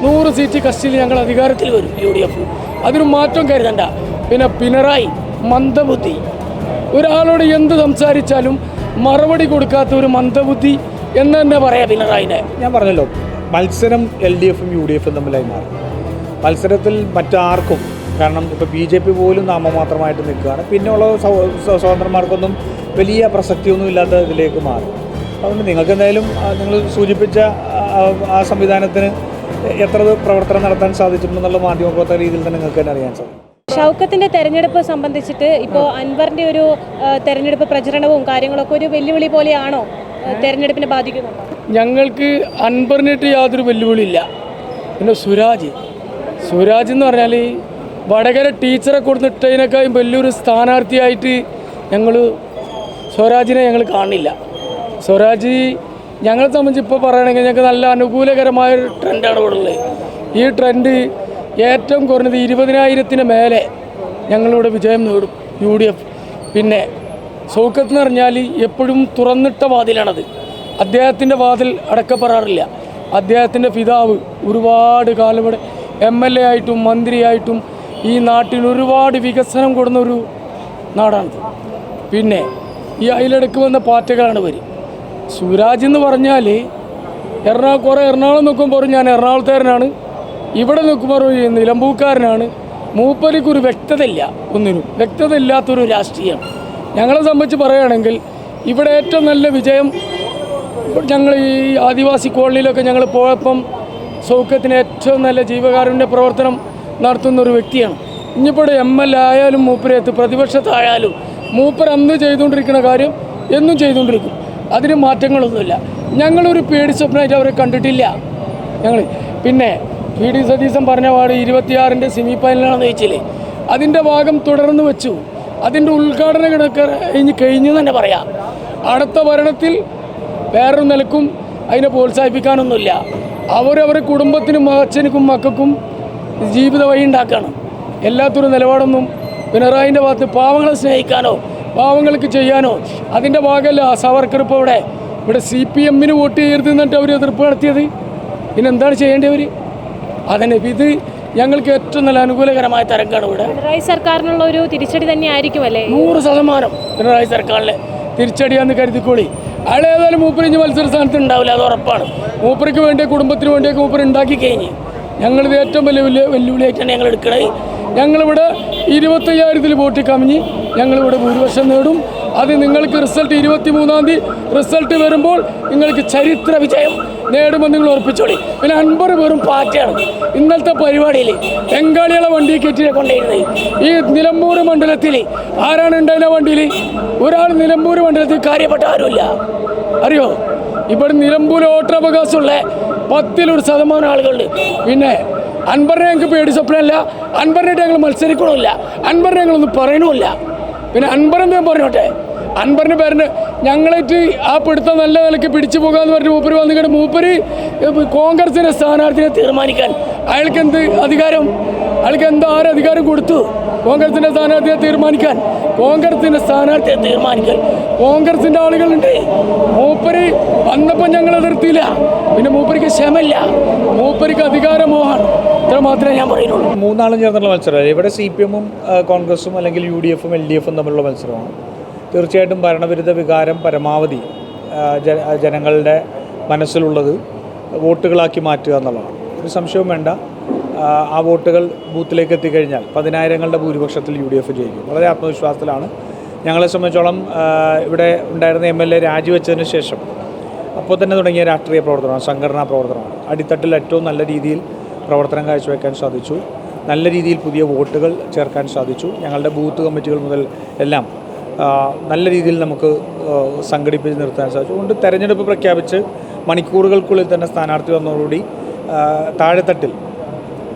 100 seat കസ്റ്റഡിയിൽ ഞങ്ങൾ അധികാരത്തിൽ വരും UDF. അതിന് മാറ്റം കരുതണ്ട. പിന്നെ പിണറായി മന്ദബുദ്ധി, ഒരാളോട് എന്ത് സംസാരിച്ചാലും മറുപടി കൊടുക്കാത്ത ഒരു മന്ദബുദ്ധി എന്ന് തന്നെ പറയാം പിണറായിനെ. ഞാൻ പറഞ്ഞല്ലോ, മത്സരം LDFും UDFും തമ്മിലായി മാറി. മത്സരത്തിൽ മറ്റാർക്കും, കാരണം ഇപ്പോൾ BJP പോലും നാമമാത്രമായിട്ട് നിൽക്കുകയാണ്. പിന്നെയുള്ള സ്വതന്ത്രന്മാർക്കൊന്നും വലിയ പ്രസക്തിയൊന്നും ഇല്ലാത്ത ഇതിലേക്ക് മാറി. അതുകൊണ്ട് നിങ്ങൾക്ക് എന്തായാലും നിങ്ങൾ സൂചിപ്പിച്ച ആ സംവിധാനത്തിന് എത്ര പ്രവർത്തനം നടത്താൻ സാധിച്ചിട്ടുണ്ടെന്നുള്ള മാധ്യമപ്രവർത്തക രീതിയിൽ തന്നെ നിങ്ങൾക്ക് തന്നെ അറിയാൻ സാധിക്കും. ഷൗക്കത്തിൻ്റെ തെരഞ്ഞെടുപ്പ് സംബന്ധിച്ചിട്ട് ഇപ്പോൾ അൻവറിൻ്റെ ഒരു തെരഞ്ഞെടുപ്പ് പ്രചരണവും കാര്യങ്ങളൊക്കെ ഒരു വെല്ലുവിളി പോലെയാണോ തെരഞ്ഞെടുപ്പിനെ ബാധിക്കുന്നത്? ഞങ്ങൾക്ക് അൻവറിനായിട്ട് യാതൊരു വെല്ലുവിളിയില്ല. പിന്നെ സുരാജ് എന്ന് പറഞ്ഞാൽ വടകര ടീച്ചറെ കൊടുത്തിട്ടതിനേക്കാളും വലിയൊരു സ്ഥാനാർത്ഥിയായിട്ട് ഞങ്ങൾ സ്വരാജിനെ ഞങ്ങൾ കാണില്ല. സ്വരാജ് ഞങ്ങളെ സംബന്ധിച്ച് ഇപ്പോൾ പറയുകയാണെങ്കിൽ ഞങ്ങൾക്ക് നല്ല അനുകൂലകരമായ ഒരു ട്രെൻഡാണ് ഇവിടെ ഉള്ളത്. ഈ ട്രെൻഡ് ഏറ്റവും കുറഞ്ഞത് 20,000-ന് മേലെ ഞങ്ങളിവിടെ വിജയം നേടും UDF. പിന്നെ ഷൗക്കത്ത് എന്ന് പറഞ്ഞാൽ എപ്പോഴും തുറന്നിട്ട വാതിലാണത്. അദ്ദേഹത്തിൻ്റെ വാതിൽ അടക്കപ്പെടാറില്ല. അദ്ദേഹത്തിൻ്റെ പിതാവ് ഒരുപാട് കാലം ഇവിടെ MLA ആയിട്ടും മന്ത്രിയായിട്ടും ഈ നാട്ടിൽ ഒരുപാട് വികസനം കൊടുന്നൊരു നാടാണിത്. പിന്നെ ഈ അതിലിടയ്ക്ക് വന്ന പാർട്ടികളാണ് ഇവർ. സുരാജ് എന്ന് പറഞ്ഞാൽ എറണാകുളം നിൽക്കുമ്പോൾ ഞാൻ എറണാകുളത്തുകാരനാണ്, ഇവിടെ നിൽക്കുമ്പോൾ നിലമ്പൂക്കാരനാണ്. മൂപ്പരിക്കൊരു വ്യക്തതയില്ല, ഒന്നിനും വ്യക്തത ഇല്ലാത്തൊരു രാഷ്ട്രീയം. ഞങ്ങളെ സംബന്ധിച്ച് പറയുകയാണെങ്കിൽ ഇവിടെ ഏറ്റവും നല്ല വിജയം ഞങ്ങൾ ഈ ആദിവാസി കോളനിയിലൊക്കെ ഞങ്ങൾ പോയപ്പം ഷൗക്കത്തിന് ഏറ്റവും നല്ല ജീവകാരുണ്യ പ്രവർത്തനം നടത്തുന്നൊരു വ്യക്തിയാണ്. ഇനിയിപ്പോൾ MLA ആയാലും മൂപ്പരത്ത് പ്രതിപക്ഷത്തായാലും മൂപ്പർ അന്ന് ചെയ്തുകൊണ്ടിരിക്കുന്ന കാര്യം എന്നും ചെയ്തുകൊണ്ടിരിക്കും. അതിന് മാറ്റങ്ങളൊന്നുമില്ല. ഞങ്ങളൊരു പേടി സ്വപ്നമായിട്ട് അവരെ കണ്ടിട്ടില്ല ഞങ്ങൾ. പിന്നെ PD സതീശൻ പറഞ്ഞ പാട് 26-ൻ്റെ സെമി ഫൈനലാണെന്ന് ചോദിച്ചില്ലേ, അതിൻ്റെ ഭാഗം തുടർന്ന് വെച്ചു. അതിൻ്റെ ഉദ്ഘാടനം കഴിഞ്ഞു തന്നെ പറയാം. അടുത്ത ഭരണത്തിൽ വേറൊരു നിലക്കും അതിനെ പ്രോത്സാഹിപ്പിക്കാനൊന്നുമില്ല. അവരവരുടെ കുടുംബത്തിനും അച്ഛനും മക്കൾക്കും ജീവിത വഴി ഉണ്ടാക്കുകയാണ്. എല്ലാത്തൊരു നിലപാടൊന്നും പിണറായിൻ്റെ ഭാഗത്ത് പാവങ്ങളെ സ്നേഹിക്കാനോ പാവങ്ങൾക്ക് ചെയ്യാനോ അതിൻ്റെ ഭാഗമല്ല. സവർക്കർ ഇപ്പോൾ ഇവിടെ CPM-ന് വോട്ട് ചെയ്യരുത് എന്നിട്ട് അവർ എതിർപ്പ് നടത്തിയത്. പിന്നെന്താണ് ചെയ്യേണ്ടവർ? അതിന് ഇത് ഞങ്ങൾക്ക് ഏറ്റവും നല്ല അനുകൂലകരമായ തരംഗമാണ് ഇവിടെ. പിണറായി സർക്കാരിനുള്ള ഒരു തിരിച്ചടി തന്നെ ആയിരിക്കും അല്ലേ? 100% പിണറായി സർക്കാരിലെ തിരിച്ചടിയാന്ന് കരുതിക്കോളി. അയാൾ ഏതായാലും മൂപ്പരിഞ്ഞ് മത്സര സ്ഥാനത്ത് ഉണ്ടാവില്ല, അത് ഉറപ്പാണ്. മൂപ്പർക്ക് വേണ്ടിയ കുടുംബത്തിന് വേണ്ടിയൊക്കെ മൂപ്പർ ഉണ്ടാക്കി കഴിഞ്ഞ് ഞങ്ങളിത് ഏറ്റവും വലിയ വെല്ലുവിളിയായിട്ടാണ് ഞങ്ങൾ എടുക്കണത്. ഞങ്ങളിവിടെ 25,000-ൽ വോട്ട് കമ്മിഞ്ഞ് ഞങ്ങളിവിടെ ഭൂരിപക്ഷം നേടും. അത് നിങ്ങൾക്ക് റിസൾട്ട് 23-ാം തീയതി റിസൾട്ട് വരുമ്പോൾ നിങ്ങൾക്ക് ചരിത്ര വിജയം നേടുമെന്ന് നിങ്ങൾ ഉറപ്പിച്ചോളി. പിന്നെ അൻവർ വെറും പാറ്റയാണ്. ഇന്നലത്തെ പരിപാടിയിൽ ബംഗാളികളെ വണ്ടി കയറ്റിനെ കൊണ്ടുവരുന്നത്. ഈ നിലമ്പൂർ മണ്ഡലത്തിൽ ആരാണ് ഉണ്ടായിരുന്ന വണ്ടിയിൽ? ഒരാൾ നിലമ്പൂർ മണ്ഡലത്തിൽ കാര്യപ്പെട്ട ആരുമില്ല. അറിയോ? ഇവിടെ നിലമ്പൂർ വോട്ടവകാശമുള്ള 10% ആളുകളുണ്ട്. പിന്നെ അൻവറിനെ ഞങ്ങൾക്ക് പേടി സ്വപ്നമല്ല. അൻവറിനായിട്ട് ഞങ്ങൾ മത്സരിക്കണമില്ല. അൻവറിനെ ഞങ്ങളൊന്നും പറയണമില്ല. പിന്നെ അൻവറെന്താ പറഞ്ഞോട്ടെ, അൻവറിന് പേരിന് ഞങ്ങളായിട്ട് ആ പിടുത്തം നല്ല നിലയ്ക്ക് പിടിച്ചു പോകാമെന്ന് പറഞ്ഞ് മൂപ്പര് വന്നിട്ട് മൂപ്പര് കോൺഗ്രസിൻ്റെ സ്ഥാനാർത്ഥിനെ തീരുമാനിക്കാൻ അയാൾക്ക് എന്ത് അധികാരം? അയാൾക്ക് എന്താ ആരധികാരം കൊടുത്തു? കോൺഗ്രസിൻ്റെ സ്ഥാനാർത്ഥിയെ തീരുമാനിക്കാൻ കോൺഗ്രസിൻ്റെ ആളുകളുണ്ട്. മൂപ്പര് വന്നപ്പോൾ ഞങ്ങൾ എതിർത്തില്ല. പിന്നെ മൂപ്പരിക്ക് ക്ഷമയില്ല, മൂപ്പരിക്ക് അധികാരമോഹമാണ്. ഇത്ര മാത്രമേ ഞാൻ പറയുന്നുള്ളൂ. മൂന്നാളും ചേർന്നുള്ള മത്സരമാണ് ഇവിടെ. CPM-ഉം കോൺഗ്രസും അല്ലെങ്കിൽ UDFും LDFും തമ്മിലുള്ള മത്സരമാണ്. തീർച്ചയായിട്ടും ഭരണവിരുദ്ധ വികാരം പരമാവധി ജനങ്ങളുടെ മനസ്സിലുള്ളത് വോട്ടുകളാക്കി മാറ്റുക എന്നുള്ളതാണ്. ഒരു സംശയവും വേണ്ട. ആ വോട്ടുകൾ ബൂത്തിലേക്ക് എത്തിക്കഴിഞ്ഞാൽ 10,000-ങ്ങളുടെ ഭൂരിപക്ഷത്തിൽ UDF ജയിക്കും. വളരെ ആത്മവിശ്വാസത്തിലാണ്. ഞങ്ങളെ സംബന്ധിച്ചോളം ഇവിടെ ഉണ്ടായിരുന്ന MLA രാജിവെച്ചതിന് ശേഷം അപ്പോൾ തന്നെ തുടങ്ങിയ രാഷ്ട്രീയ പ്രവർത്തനമാണ്, സംഘടനാ പ്രവർത്തനമാണ്. അടിത്തട്ടിൽ ഏറ്റവും നല്ല രീതിയിൽ പ്രവർത്തനം കാഴ്ചവെക്കാൻ സാധിച്ചു. നല്ല രീതിയിൽ പുതിയ വോട്ടുകൾ ചേർക്കാൻ സാധിച്ചു. ഞങ്ങളുടെ ബൂത്ത് കമ്മിറ്റികൾ മുതൽ എല്ലാം നല്ല രീതിയിൽ നമുക്ക് സംഘടിപ്പിച്ച് നിർത്താൻ സാധിച്ചു. അതുകൊണ്ട് തെരഞ്ഞെടുപ്പ് പ്രഖ്യാപിച്ച് മണിക്കൂറുകൾക്കുള്ളിൽ തന്നെ സ്ഥാനാർത്ഥി വന്നതോടുകൂടി താഴെത്തട്ടിൽ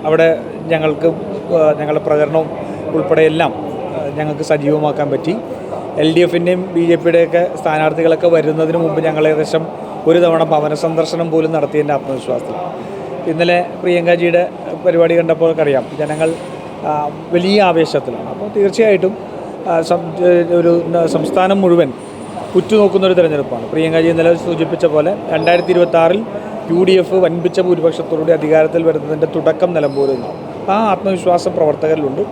അവിടെ ഞങ്ങളുടെ പ്രചരണവും ഉൾപ്പെടെ എല്ലാം ഞങ്ങൾക്ക് സജീവമാക്കാൻ പറ്റി. LDFിൻ്റെയും BJPയുടെയൊക്കെ സ്ഥാനാർത്ഥികളൊക്കെ വരുന്നതിന് മുമ്പ് ഞങ്ങൾ ഏകദേശം ഒരു തവണ ഭവന സന്ദർശനം പോലും നടത്തിയതിൻ്റെ ആത്മവിശ്വാസത്തിൽ. ഇന്നലെ പ്രിയങ്കാജിയുടെ പരിപാടി കണ്ടപ്പോൾ അറിയാം ജനങ്ങൾ വലിയ ആവേശത്തിലാണ്. അപ്പോൾ തീർച്ചയായിട്ടും ഒരു സംസ്ഥാനം മുഴുവൻ ഉറ്റുനോക്കുന്നൊരു തിരഞ്ഞെടുപ്പാണ്. പ്രിയങ്കാജി ഇന്നലെ സൂചിപ്പിച്ച പോലെ 2026-ൽ UDF വൻപിച്ച ഭൂരിപക്ഷത്തോടുകൂടി അധികാരത്തിൽ വരുന്നതിൻ്റെ തുടക്കം നിലമ്പൂരിൽ നിന്നാണ്. ആ ആത്മവിശ്വാസം പ്രവർത്തകരിലുണ്ട്.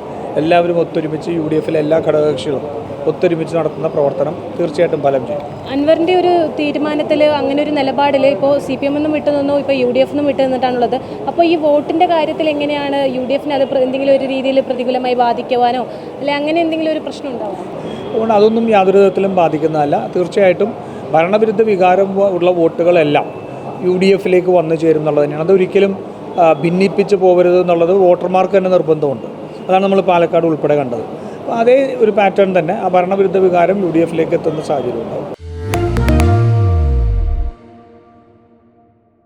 എല്ലാവരും ഒത്തൊരുമിച്ച് UDFലെ എല്ലാ ഘടകകക്ഷികളും ഒത്തൊരുമിച്ച് നടത്തുന്ന പ്രവർത്തനം തീർച്ചയായിട്ടും ഫലം ചെയ്യും. അൻവറിൻ്റെ ഒരു തീരുമാനത്തിൽ അങ്ങനെ ഒരു നിലപാടിൽ ഇപ്പോൾ CPM ഒന്നും വിട്ടു നിന്നോ ഇപ്പോൾ UDF ഒന്നും വിട്ടു നിന്നിട്ടാണുള്ളത്. അപ്പോൾ ഈ വോട്ടിൻ്റെ കാര്യത്തിൽ എങ്ങനെയാണ് UDFന് അത് എന്തെങ്കിലും ഒരു രീതിയിൽ പ്രതികൂലമായി ബാധിക്കുവാനോ അല്ലെ അങ്ങനെ എന്തെങ്കിലും ഒരു പ്രശ്നം ഉണ്ടാവും? അതുകൊണ്ട് അതൊന്നും യാതൊരു വിധത്തിലും ബാധിക്കുന്നതല്ല. തീർച്ചയായിട്ടും ഭരണവിരുദ്ധ വികാരം ഉള്ള വോട്ടുകളെല്ലാം UDFലേക്ക് വന്നു ചേരും എന്നുള്ളത് തന്നെയാണ്. അതൊരിക്കലും ഭിന്നിപ്പിച്ച് പോകരുത് എന്നുള്ളത് വോട്ടർമാർക്ക് തന്നെ നിർബന്ധമുണ്ട്. അതാണ് നമ്മൾ പാലക്കാട് ഉൾപ്പെടെ കണ്ടത്. അപ്പോൾ അതേ ഒരു പാറ്റേൺ തന്നെ ആ ഭരണവിരുദ്ധ വികാരം UDFലേക്ക് എത്തുന്ന സാഹചര്യം ഉണ്ടാവും.